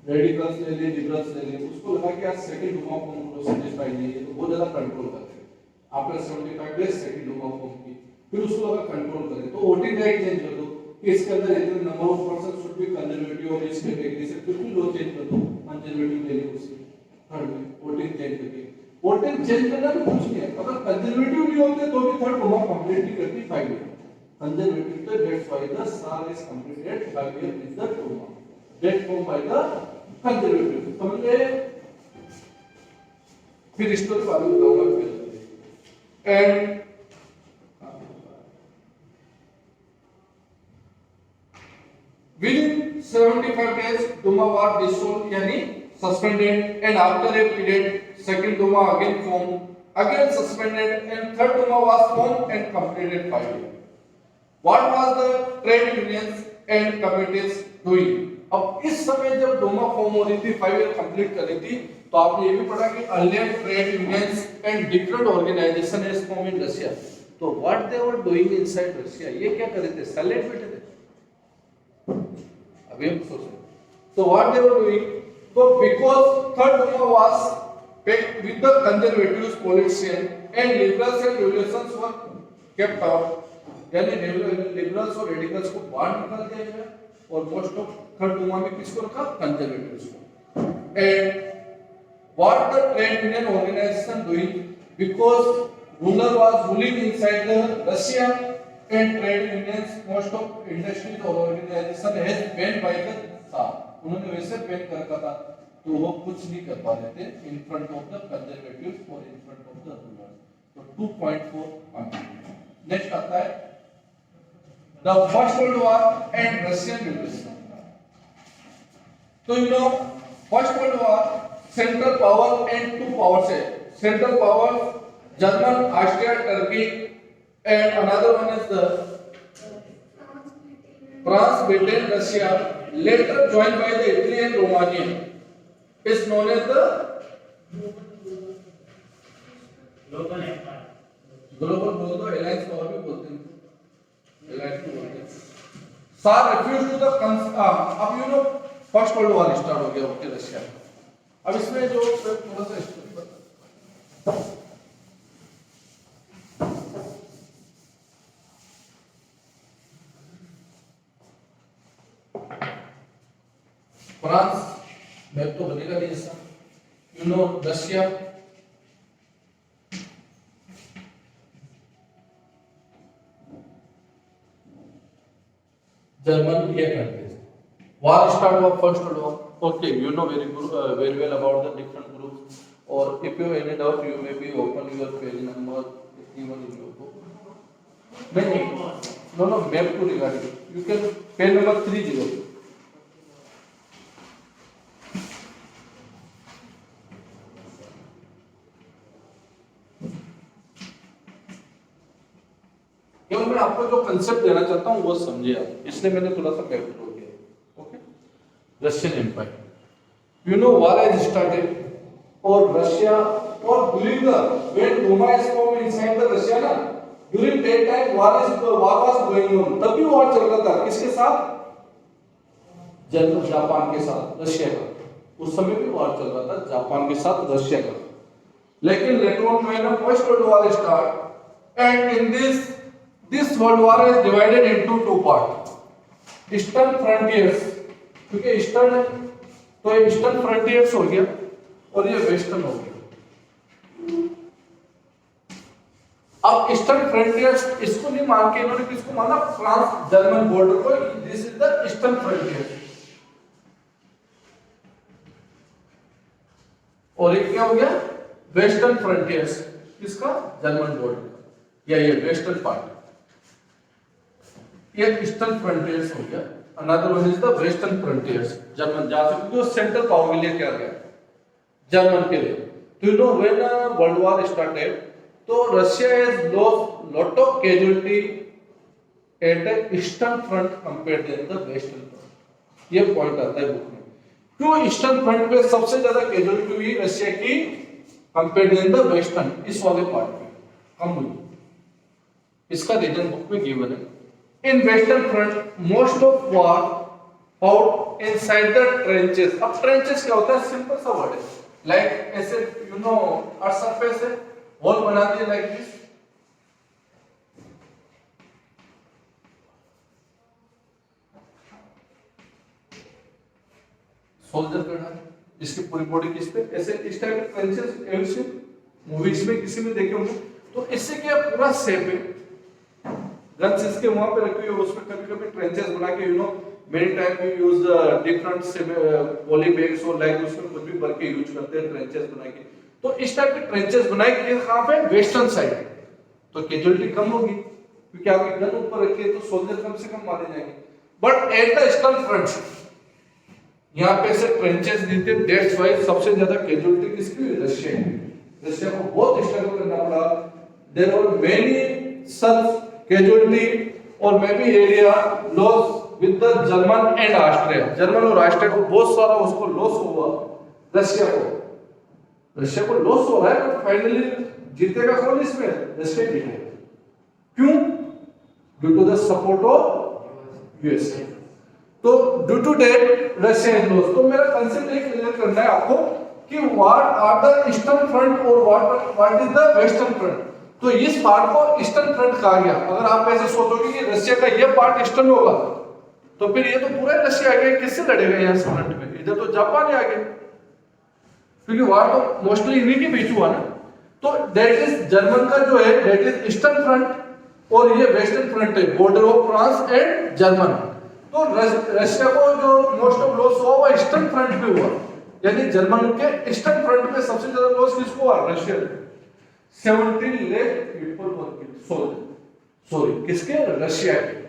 रेडिकल्स ले लिए, लिबरल्स ले लिए, उसको लगा कि आज सेकंड डूमा फॉर्म को सेटिस्फाई नहीं है तो बहुत ज्यादा कंट्रोल करते हैं। After 75 days second Duma form की, फिर उसको लगा कंट्रोल करें तो वोटिंग राइट चेंज कर दो कि इसके अंदर इतने number of person should be conservative और इस कैटेगरी से फिर भी लो चेंज कर दो, कंजर्वेटिव ले लो उसी थर्ड में वोटिंग चेंज करके। वोटिंग चेंज करना भी कुछ नहीं है, अगर कंजर्वेटिव नहीं होते तो भी थर्ड डूमा कंप्लीट नहीं करती 5 ईयर कंजर्वेटिव, तो दैट्स व्हाई द साल is completed 5 year with the Duma that form by the conservative. समझे? फिर स्टोरी बाद में बताऊंगा फिर। And within 75 days Duma was dissolved, यानी suspended, and after a period second Duma again formed, again suspended, and third Duma was formed and completed 5 years. What was the trade unions and committees doing? अब इस समय जब Doma form हो रही थी, 5 year complete कर रही थी, तो आपने ये भी पढ़ा कि earlier trade unions and different organization is form in Russia. तो what they were doing inside Russia, ये क्या कर रहे थे, साइलेंट बैठे थे। अभी हम सोचें तो व्हाट दे वर डूइंग, तो because third Duma was packed with the conservatives politicians and liberals and revolutions were kept out, यानी लिबरल्स और रेडिकल्स को बाहर निकाल दिया गया और मोस्ट ऑफ थर्ड डूमा में किसको रखा, कंजर्वेटिव्स को। And what the trade union organization doing, because ruler was ruling inside the Russia and trade unions most of industries और organization has ban by the Shah, उन्होंने वैसे बैन कर रखा था तो वो कुछ नहीं कर पा रहे थे in front of the conservatives और in front of the rulers. तो 2.4। नेक्स्ट आता है the first world war and Russian revolution. तो you know first world war central power and two powers है, central power German, Austria, Turkey and another one is the France, Britain, Russia, later joined by the Italy and Romania, is known as the global empire. Global बोल दो, Allianz power भी बोलते हैं, Allianz भी बोलते हैं। सार रिफ्यूज टू द अब you know first world war start हो गया ओके रशिया। अब इसमें जो थोड़ा सा स्टोरी बता, फ्रांस मैप तो बनेगा नहीं इसका, यू नो रशिया, जर्मन, ये कंट्रीज। वॉर स्टार्ट हुआ first world war, okay you know very well about the different groups, और if you any doubt you may be open your page number 51 in your book. नहीं no no map to regarding you can page number 30। केवल मैं आपको जो concept देना चाहता हूं वो समझिए आप, इसलिए मैंने थोड़ा सा बैक हो गया। Okay, Russian empire, you know war has started और रशिया और during the when Duma is form inside the Russia ना, during that time war was going on, तब भी वॉर चल रहा था किसके साथ, जापान के साथ, रशिया का। उस समय भी वॉर चल रहा था जापान के साथ रशिया का। लेकिन later on when first world war start and in This world war is divided into two parts. Eastern frontiers, क्योंकि ईस्टर्न है तो ये ईस्टर्न फ्रंटियर्स हो गया और ये वेस्टर्न हो गया। अब ईस्टर्न फ्रंटियर्स इसको नहीं मान के इन्होंने किसको माना, फ्रांस जर्मन बॉर्डर को, this is the eastern frontier. और एक क्या हो गया, वेस्टर्न फ्रंटियर्स, किसका, जर्मन बॉर्डर, या ये वेस्टर्न पार्ट, ये ईस्टर्न फ्रंटियर्स हो गया। Another one is the western frontiers, German, जहां से जो सेंट्रल पावर के लिए क्या गया, जर्मन के लिए। तो you know when world war started तो Russia has lost lot of casualty at eastern front compared to the western front. ये पॉइंट आता है बुक में, क्यों ईस्टर्न फ्रंट पे सबसे ज्यादा कैजुअलिटी हुई रशिया की कंपेयर्ड टू द वेस्टर्न, इस वाले पार्ट में कम हुई। इसका रीजन बुक में गिवन है। In Western Front, most of war fought inside the trenches. अब trenches क्या होता है, सिंपल सा वर्ड है, लाइक ऐसे यू नो अर्थ सरफेस है, होल बना दिए लाइक दिस, सोल्जर खड़ा है, इसकी पूरी बॉडी किस पे, ऐसे इस टाइप के ट्रेंचेस ऐसे मूवीज में किसी में देखे होंगे। तो इससे क्या पूरा शेप है, गन्स इसके वहां पे रखी हुई है, उसमें कभी-कभी ट्रेंचेस बना के you know many time we use different poly bags और लाइक उसमें कुछ भी भर के यूज करते हैं ट्रेंचेस बना के। तो इस टाइप के ट्रेंचेस बनाए के कहां पे, वेस्टर्न साइड, तो कैजुअलिटी कम होगी क्योंकि आपकी गन ऊपर रखी है तो सोल्जर कम से कम मारे जाएंगे। But at the eastern front यहां पे से ट्रेंचेस देते, दैट्स व्हाई सबसे ज्यादा कैजुअलिटी किसकी हुई, रशिया की। रशिया को बहुत स्ट्रगल करना पड़ा, there were many such casualty और may be area loss with the German and Austria, German और ऑस्ट्रिया को बहुत सारा उसको लॉस हुआ, रशिया को लॉस हो रहा है, बट फाइनली जीतेगा कौन इसमें, रशिया जीतेगा। क्यों? Due to the support of USA. तो due to that Russia is lost. तो मेरा कंसेप्ट ये क्लियर करना है आपको कि what are the eastern front और what is the western front. तो इस पार्ट को ईस्टर्न फ्रंट कहा गया। अगर आप ऐसे सोचोगे कि रशिया का ये पार्ट ईस्टर्न होगा तो फिर ये तो पूरा रशिया आगे किससे लड़ेगा यहाँ से फ्रंट में? इधर तो जापान ही आगे, क्योंकि वार तो मोस्टली इन्हीं के बीच हुआ ना। तो दैट इज जर्मन का जो है दैट इज ईस्टर्न फ्रंट और ये वेस्टर्न फ्रंट है, border of France and German. तो रशिया को जो मोस्ट ऑफ लॉस हुआ वो ईस्टर्न फ्रंट पे हुआ, यानी जर्मन के ईस्टर्न फ्रंट पे सबसे ज्यादा लॉस किसको हुआ? Russia. 17 lakh people were killed, sorry किसके? रशिया के।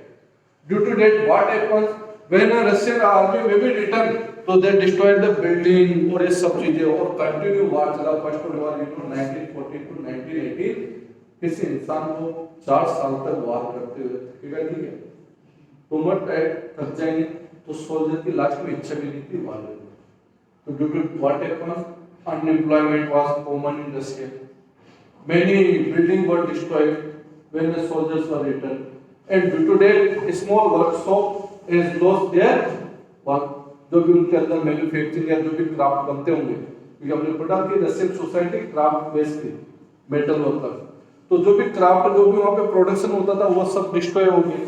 Due to that what happens when a Russian army may be return, तो दे डिस्ट्रॉयड द बिल्डिंग और ये सब चीजें, और कंटिन्यू वार चला। First world war 1914 to 1918। किसी इंसान को 4 साल तक वार करते हुए थकेगा नहीं है, तो मत थक जाएंगे, तो सोल्जर की लास्ट में इच्छा भी नहीं थी वार करने। तो due to what happens unemployment was common in Russia, many buildings were destroyed when the soldiers were returned, and due to that small workshop is lost their work। जो भी उनके अंदर मैन्युफैक्चरिंग या जो भी क्राफ्ट बनते होंगे, क्योंकि हमने पढ़ा कि रशियन सोसाइटी क्राफ्ट बेस्ड थी, मेटल वर्कर, तो जो भी क्राफ्ट जो भी वहाँ पे प्रोडक्शन होता था वो सब डिस्ट्रॉय हो गए।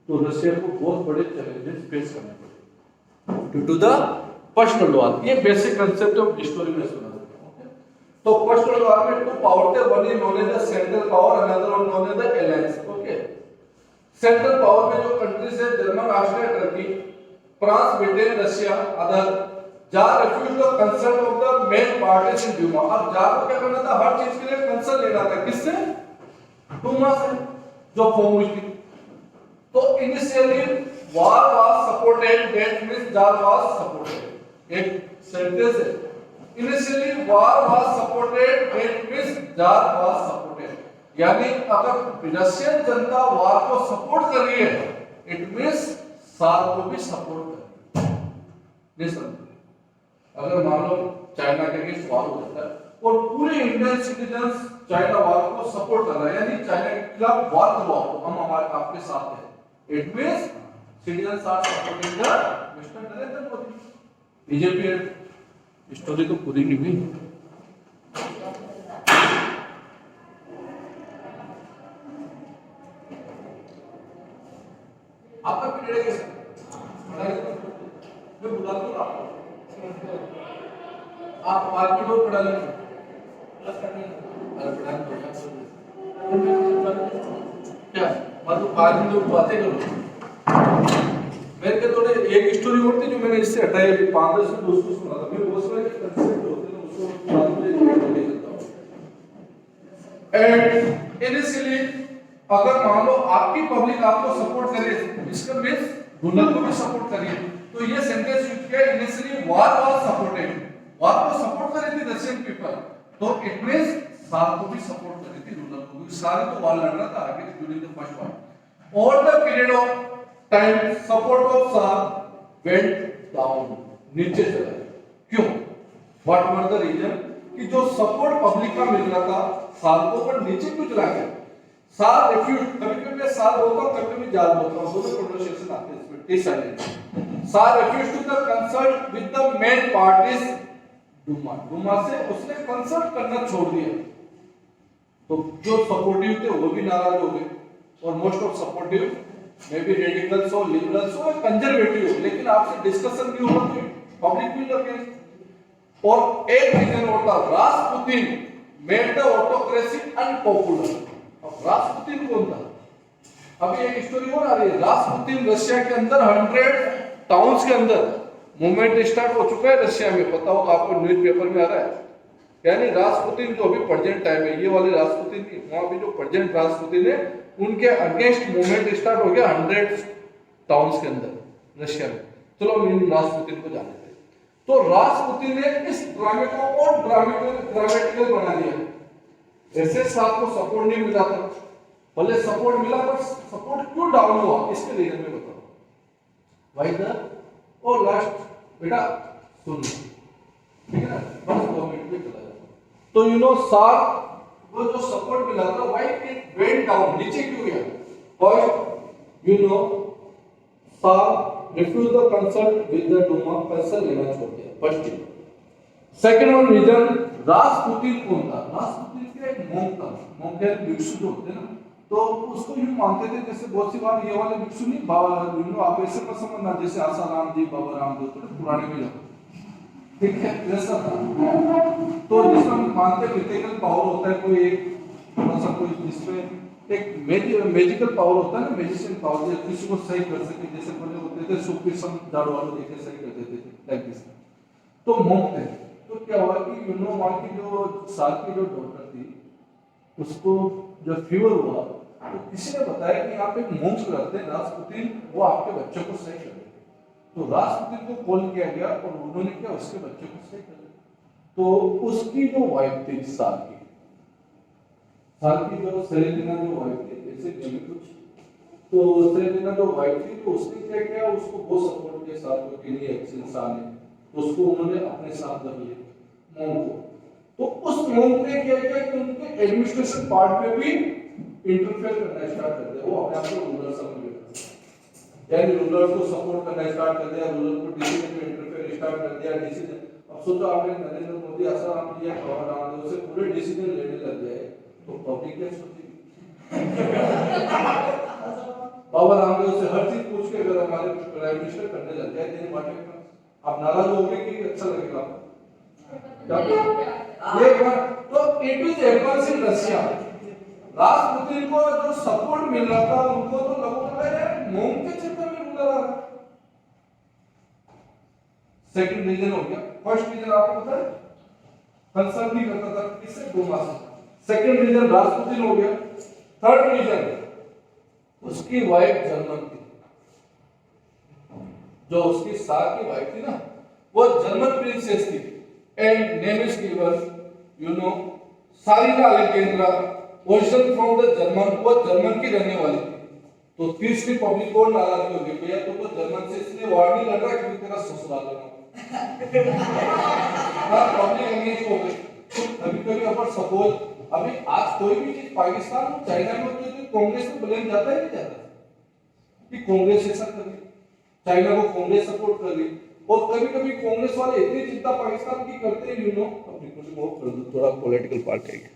तो रशिया को बहुत बड़े चैलेंजेस फेस करने पड़े due to the first world war. ये बेसिक कंसेप्ट ऑफ हिस्टोरी में सुना। तो फर्स्ट वर्ल्ड वॉर में 2 पावर थे, one is known as the central power, another one known as the alliance. Okay, central power में जो कंट्रीज है German, Austria, Turkey, France, Britain, Russia, other Tsar refuse the concern of the main parties in Duma. अब Tsar को क्या करना था? हर चीज के लिए कंसर्न लेना था। किससे? डूमा से, जो फॉर्म हुई थी। तो initially war was supported, that means jar was supported. एक सेंटेंस है, Initially war was supported, that means Tsar was supported। यानी अगर रशियन जनता वार को सपोर्ट कर रही है, इट मींस सार को भी सपोर्ट कर रही है। अगर मान लो चाइना के अगेंस्ट वार हो जाता है और पूरे इंडियन सिटीजन्स चाइना वार को सपोर्ट कर रहा है, यानी चाइना के खिलाफ वार करवाओ, हम हमारे आपके साथ हैं, it means citizens are supporting the mister Narendra Modi, BJP. Story तो पूरी नहीं हुई। आपका पीरियड कैसा? मैं बुला दूं आपको, आप मार्केट में पढ़ा लेंगे, अरे पढ़ा क्या मतलब 5 मिनट लोग बातें करो। मेरे के थोड़े एक स्टोरी और थी जो मैंने इससे हटाई, अभी 5-10 मिनट दोस्तों सुना था। मैं बहुत सारे कंसेप्ट होते हैं उसको बाद में ले लेता हूं। एंड इनिशियली अगर मान लो आपकी पब्लिक आपको सपोर्ट करे, इसका मींस डोनर को भी सपोर्ट करिए। तो ये सेंटेंस यूज किया, इनिशियली वार वाज सपोर्टेड, वार को सपोर्ट कर रही थी रशियन पीपल, तो इट मींस सार को भी सपोर्ट कर रही थी डोनर को, क्योंकि सारे तो वार लड़ रहा था आगे during the first war. All the period of time support of Tsar went down, नीचे चला गया। क्यों? What were the reason? कि जो सपोर्ट पब्लिक का मिल रहा था सार को, पर नीचे क्यों चला गया? सार रिफ्यूज, कभी-कभी मैं सार बोलता हूं, कभी-कभी जार बोलता हूं, दोनों प्रोनाउंसिएशन आते हैं इसमें, T silent. Tsar refuse to the consult with the main parties Duma, Duma से उसने कंसल्ट करना छोड़ दिया। तो जो सपोर्टिव थे वो भी नाराज हो गए, और most of supportive may be radicals हो, लिबरल्स हो, कंजर्वेटिव हो, लेकिन आपसे डिस्कशन भी होगा तो पब्लिक भी लगे। और एक रीजन और था, Rasputin made the autocracy unpopular. अब रासपुतिन कौन था? अभी एक स्टोरी और आ रही है, रासपुतिन रशिया के अंदर 100 टाउन्स के अंदर मूवमेंट स्टार्ट हो चुका है रशिया में, पता हो तो आपको न्यूज़पेपर में आ रहा है। यानी रासपुतिन जो अभी प्रेजेंट टाइम है, ये वाले रासपुतिन की, वहां भी जो प्रेजेंट रासपुतिन है उनके अगेंस्ट मूवमेंट स्टार्ट हो गया 100 टाउन्स के अंदर रशिया में। चलो हम इन रासपुतिन को जान लेते हैं। तो रासपुतिन ने इस ड्रामे को और ड्रामेटिकल बना दिया। ऐसे साथ को सपोर्ट नहीं मिला था, भले सपोर्ट मिला पर सपोर्ट क्यों डाउन हुआ, इसके रीजन में बताओ। भाई द और लास्ट बेटा सुन, ठीक है ना, बस 2 मिनट में चला जाता। तो यू नो सार वो जो सपोर्ट मिला था व्हाई इट वेंट डाउन, नीचे क्यों गया? First you know Tsar refuse the consult with the Duma, consult लेना छोड़ दिया, first thing. Second one reason, Rasputin कौन था? रासपुतिन का एक मोंक था, मोंक के भिक्षु जो होते ना, तो उसको यूं मानते थे जैसे बहुत सी बार ये वाले भिक्षु नहीं बाबा, आप ऐसे मत समझना जैसे आसाराम जी, बाबा रामदेव, थोड़े पुराने में जाओ, ठीक है, वैसा था। तो जिसमें मानते मिथिकल पावर होता है, कोई एक थोड़ा सा कोई जिसमें एक मैजिकल पावर होता है ना, मैजिशियन पावर, जो किसी को सही कर सके, जैसे पहले होते थे सूफीज़म झाड़ू वालों देखे सही कर देते थे, लाइक दिस। तो मोंक थे। तो क्या हुआ कि यूनो वहां की जो साल की जो डॉक्टर थी, उसको जब फीवर हुआ तो किसी ने बताया कि यहाँ पे मोंक्स रहते हैं रासपुतिन, वो आपके बच्चों को सही कर देंगे। तो रासपुतिन को कॉल किया गया और उन्होंने क्या उसके बच्चों को सही कर दिया। तो उसकी जो वाइफ थी साल की जो सेरेनिना जो वाइफ थी, ऐसे जमी कुछ, तो सेरेनिना जो वाइफ थी, तो उसने क्या किया, उसको बहुत सपोर्ट किया साल को, कि नहीं अच्छे इंसान है, तो उसको उन्होंने अपने साथ रख लिया मोंक को। तो उस मोंक ने क्या किया कि उनके एडमिनिस्ट्रेशन पार्ट में भी इंटरफेयर करना स्टार्ट कर दिया, वो अपने आप को रूलर समझ लिया, यानी रूलर को सपोर्ट करना स्टार्ट कर दिया, रूलर को डिसीजन में इंटरफेयर स्टार्ट कर दिया, डिसीजन। अब सोचो आपने नरेंद्र मोदी, आसाराम जी या बाबा रामदेव से पूरे डिसीजन लेने लग गए, तो पब्लिक क्या सोचेगी? बाबा रामदेव से हर चीज पूछ के अगर हमारे प्राइम मिनिस्टर करने लग जाए दिन बाटे का, आप नाराज हो गए कि अच्छा लगेगा आपको? ये तो it is advance in Russia. Rasputin को जो सपोर्ट मिल रहा था, उनको तो लोगों को लगा यार मोंक के चक्कर में रूलर आ रहा है। सेकंड रीजन हो गया। फर्स्ट रीजन आपको पता है, कंसर्न नहीं करता था किससे, डूमा से। सेकंड रीजन रासपुतिन हो गया। थर्ड रीजन, उसकी वाइफ जर्मन थी, जो उसकी सार की वाइफ थी ना, वो जर्मन प्रिंसेस थी, and name is given, you know, Tsarina Alexandra, origin from the German, वो जर्मन की रहने वाली थी। तो तीसरी पब्लिक को नाराज हो गई, भैया तो जर्मन से इसने वार नहीं लड़ रहा कि तेरा ससुराल है। पब्लिक अगेंस्ट हो गई। कभी-कभी अपन सपोज, अभी आज कोई भी चीज पाकिस्तान और चाइना में होती है तो कांग्रेस को ब्लेम जाता है नहीं जाता, कि कांग्रेस ऐसा कर रही, चाइना को कांग्रेस सपोर्ट कर रही, और कभी-कभी कांग्रेस वाले इतनी चिंता पाकिस्तान की करते हैं, यू नो, अपनी कुछ वो थोड़ा पॉलिटिकल पार्टी है।